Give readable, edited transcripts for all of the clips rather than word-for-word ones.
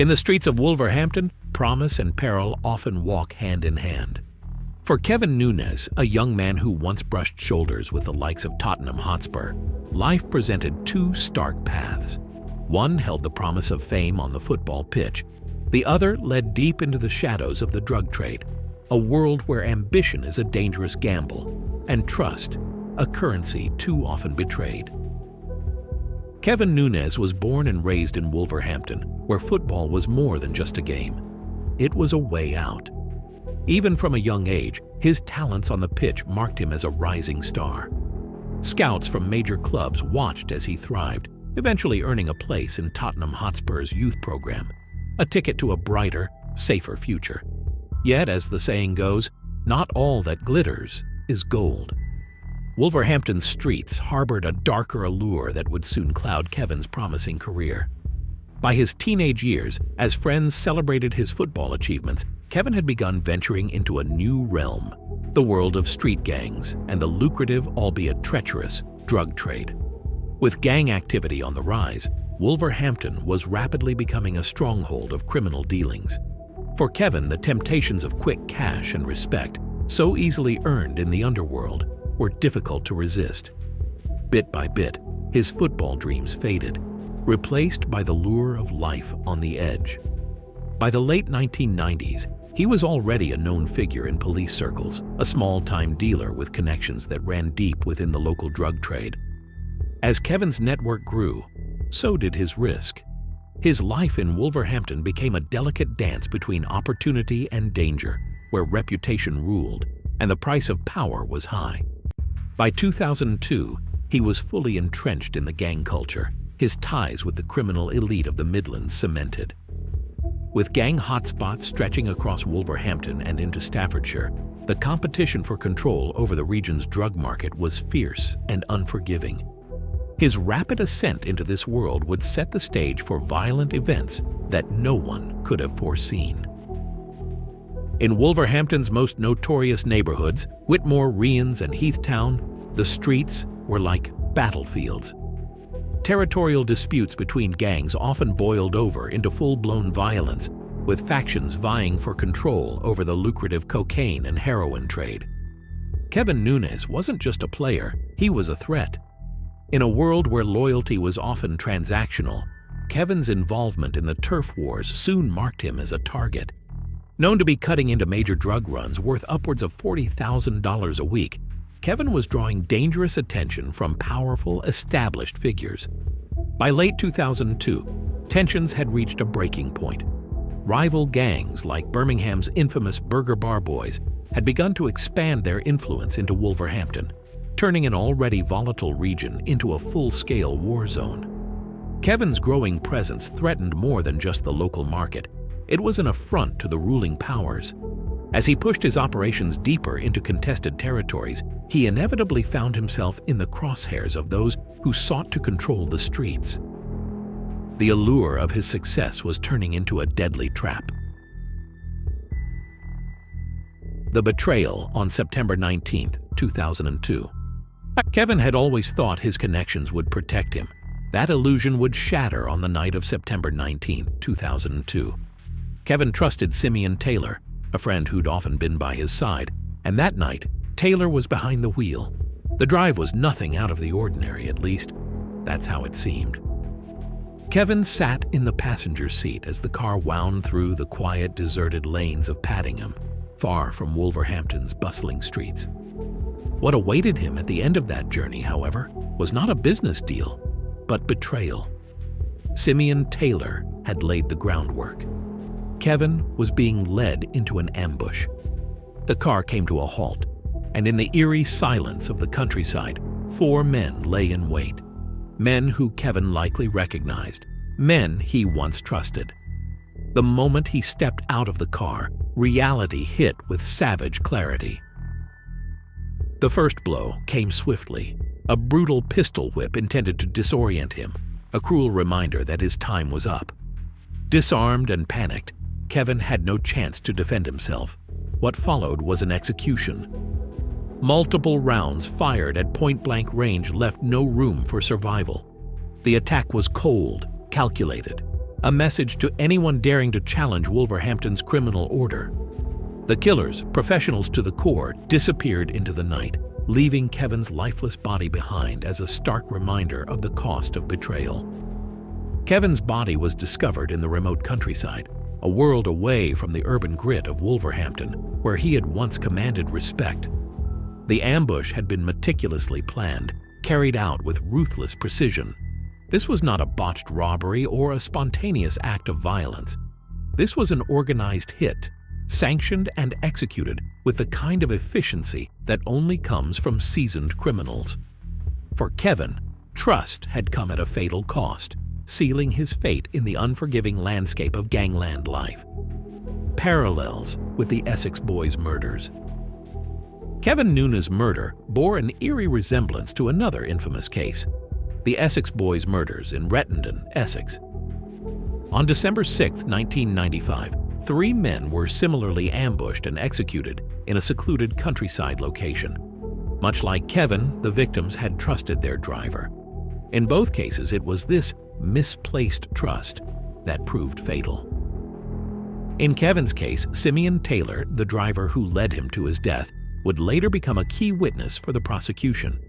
In the streets of Wolverhampton, promise and peril often walk hand in hand. For Kevin Nunes, a young man who once brushed shoulders with the likes of Tottenham Hotspur, life presented two stark paths. One held the promise of fame on the football pitch. The other led deep into the shadows of the drug trade, a world where ambition is a dangerous gamble, and trust, a currency too often betrayed. Kevin Nunes was born and raised in Wolverhampton, where football was more than just a game. It was a way out. Even from a young age, his talents on the pitch marked him as a rising star. Scouts from major clubs watched as he thrived, eventually earning a place in Tottenham Hotspur's youth program, a ticket to a brighter, safer future. Yet, as the saying goes, not all that glitters is gold. Wolverhampton's streets harbored a darker allure that would soon cloud Kevin's promising career. By his teenage years, as friends celebrated his football achievements, Kevin had begun venturing into a new realm, the world of street gangs and the lucrative, albeit treacherous, drug trade. With gang activity on the rise, Wolverhampton was rapidly becoming a stronghold of criminal dealings. For Kevin, the temptations of quick cash and respect, so easily earned in the underworld, were difficult to resist. Bit by bit, his football dreams faded, replaced by the lure of life on the edge. By the late 1990s, he was already a known figure in police circles, a small-time dealer with connections that ran deep within the local drug trade. As Kevin's network grew, so did his risk. His life in Wolverhampton became a delicate dance between opportunity and danger, where reputation ruled and the price of power was high. By 2002, he was fully entrenched in the gang culture, his ties with the criminal elite of the Midlands cemented. With gang hotspots stretching across Wolverhampton and into Staffordshire, the competition for control over the region's drug market was fierce and unforgiving. His rapid ascent into this world would set the stage for violent events that no one could have foreseen. In Wolverhampton's most notorious neighborhoods, Whitmore, Rians, and Heathtown, the streets were like battlefields. Territorial disputes between gangs often boiled over into full-blown violence, with factions vying for control over the lucrative cocaine and heroin trade. Kevin Nunes wasn't just a player, he was a threat. In a world where loyalty was often transactional, Kevin's involvement in the turf wars soon marked him as a target. Known to be cutting into major drug runs worth upwards of $40,000 a week, Kevin was drawing dangerous attention from powerful, established figures. By late 2002, tensions had reached a breaking point. Rival gangs like Birmingham's infamous Burger Bar Boys had begun to expand their influence into Wolverhampton, turning an already volatile region into a full-scale war zone. Kevin's growing presence threatened more than just the local market. It was an affront to the ruling powers. As he pushed his operations deeper into contested territories, he inevitably found himself in the crosshairs of those who sought to control the streets. The allure of his success was turning into a deadly trap. The Betrayal on September 19, 2002. Kevin had always thought his connections would protect him. That illusion would shatter on the night of September 19, 2002. Kevin trusted Simeon Taylor, a friend who'd often been by his side, and that night, Taylor was behind the wheel. The drive was nothing out of the ordinary, at least. That's how it seemed. Kevin sat in the passenger seat as the car wound through the quiet, deserted lanes of Paddingham, far from Wolverhampton's bustling streets. What awaited him at the end of that journey, however, was not a business deal, but betrayal. Simeon Taylor had laid the groundwork. Kevin was being led into an ambush. The car came to a halt, and in the eerie silence of the countryside, 4 men lay in wait. Men who Kevin likely recognized, men he once trusted. The moment he stepped out of the car, reality hit with savage clarity. The first blow came swiftly, a brutal pistol whip intended to disorient him, a cruel reminder that his time was up. Disarmed and panicked, Kevin had no chance to defend himself. What followed was an execution. Multiple rounds fired at point-blank range left no room for survival. The attack was cold, calculated, a message to anyone daring to challenge Wolverhampton's criminal order. The killers, professionals to the core, disappeared into the night, leaving Kevin's lifeless body behind as a stark reminder of the cost of betrayal. Kevin's body was discovered in the remote countryside, a world away from the urban grit of Wolverhampton, where he had once commanded respect. The ambush had been meticulously planned, carried out with ruthless precision. This was not a botched robbery or a spontaneous act of violence. This was an organized hit, sanctioned and executed with the kind of efficiency that only comes from seasoned criminals. For Kevin, trust had come at a fatal cost, sealing his fate in the unforgiving landscape of gangland life. Parallels with the Essex Boys' murders. Kevin Nunes' murder bore an eerie resemblance to another infamous case, the Essex Boys' murders in Rettendon, Essex. On December 6, 1995, 3 men were similarly ambushed and executed in a secluded countryside location. Much like Kevin, the victims had trusted their driver. In both cases, it was this misplaced trust that proved fatal. In Kevin's case, Simeon Taylor, the driver who led him to his death, would later become a key witness for the prosecution.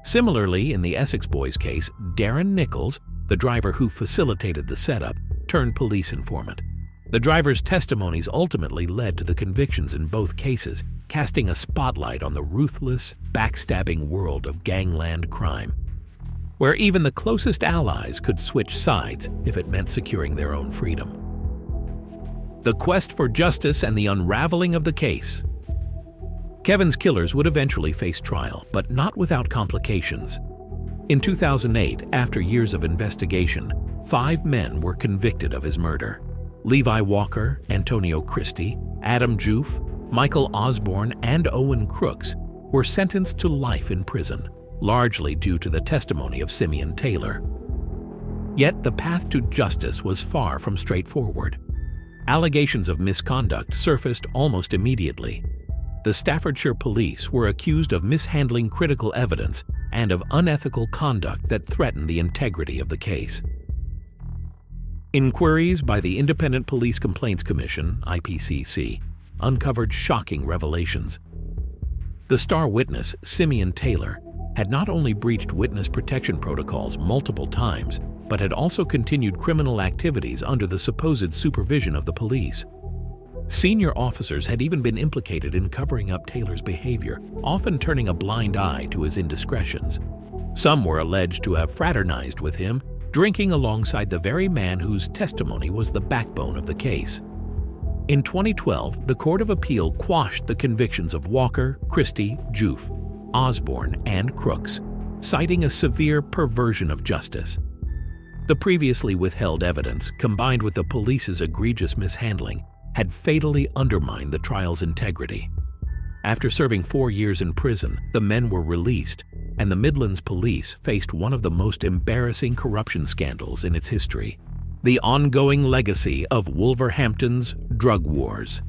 Similarly, in the Essex Boys case, Darren Nichols, the driver who facilitated the setup, turned police informant. The driver's testimonies ultimately led to the convictions in both cases, casting a spotlight on the ruthless, backstabbing world of gangland crime, where even the closest allies could switch sides if it meant securing their own freedom. The quest for justice and the unraveling of the case. Kevin's killers would eventually face trial, but not without complications. In 2008, after years of investigation, 5 men were convicted of his murder. Levi Walker, Antonio Christie, Adam Joof, Michael Osborne, and Owen Crooks were sentenced to life in prison, largely due to the testimony of Simeon Taylor. Yet the path to justice was far from straightforward. Allegations of misconduct surfaced almost immediately. The Staffordshire police were accused of mishandling critical evidence and of unethical conduct that threatened the integrity of the case. Inquiries by the Independent Police Complaints Commission, IPCC, uncovered shocking revelations. The star witness, Simeon Taylor, had not only breached witness protection protocols multiple times, but had also continued criminal activities under the supposed supervision of the police. Senior officers had even been implicated in covering up Taylor's behavior, often turning a blind eye to his indiscretions. Some were alleged to have fraternized with him, drinking alongside the very man whose testimony was the backbone of the case. In 2012, the Court of Appeal quashed the convictions of Walker, Christie, Joof, Osborne, and Crooks, citing a severe perversion of justice. The previously withheld evidence, combined with the police's egregious mishandling, had fatally undermined the trial's integrity. After serving 4 years in prison, the men were released, and the Midlands Police faced one of the most embarrassing corruption scandals in its history: the ongoing legacy of Wolverhampton's drug wars.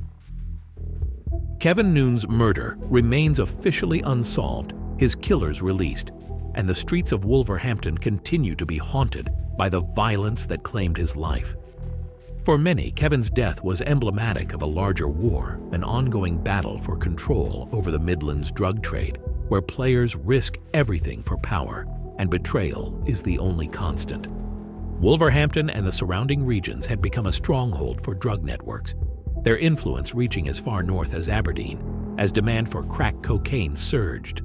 Kevin Nunes' murder remains officially unsolved, his killers released, and the streets of Wolverhampton continue to be haunted by the violence that claimed his life. For many, Kevin's death was emblematic of a larger war, an ongoing battle for control over the Midlands drug trade, where players risk everything for power, and betrayal is the only constant. Wolverhampton and the surrounding regions had become a stronghold for drug networks, their influence reaching as far north as Aberdeen, as demand for crack cocaine surged.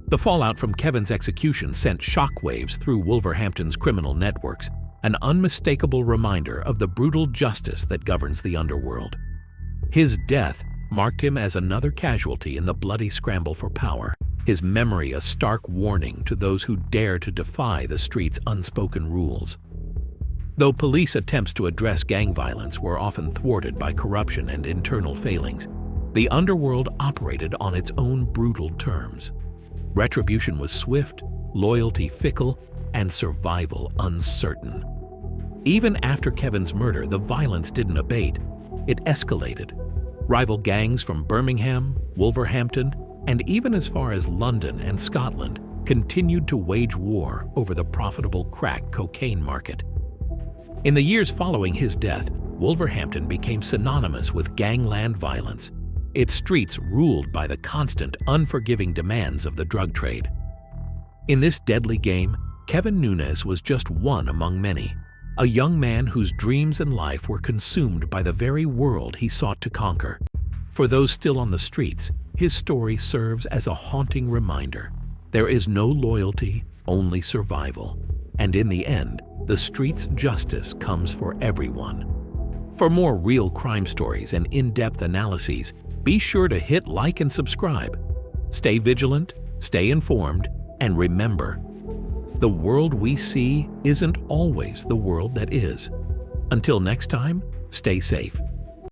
The fallout from Kevin's execution sent shockwaves through Wolverhampton's criminal networks, an unmistakable reminder of the brutal justice that governs the underworld. His death marked him as another casualty in the bloody scramble for power, his memory a stark warning to those who dare to defy the street's unspoken rules. Though police attempts to address gang violence were often thwarted by corruption and internal failings, the underworld operated on its own brutal terms. Retribution was swift, loyalty fickle, and survival uncertain. Even after Kevin's murder, the violence didn't abate. It escalated. Rival gangs from Birmingham, Wolverhampton, and even as far as London and Scotland continued to wage war over the profitable crack cocaine market. In the years following his death, Wolverhampton became synonymous with gangland violence, its streets ruled by the constant, unforgiving demands of the drug trade. In this deadly game, Kevin Nunes was just one among many, a young man whose dreams and life were consumed by the very world he sought to conquer. For those still on the streets, his story serves as a haunting reminder. There is no loyalty, only survival. And in the end, the street's justice comes for everyone. For more real crime stories and in-depth analyses, be sure to hit like and subscribe. Stay vigilant, stay informed, and remember, the world we see isn't always the world that is. Until next time, stay safe.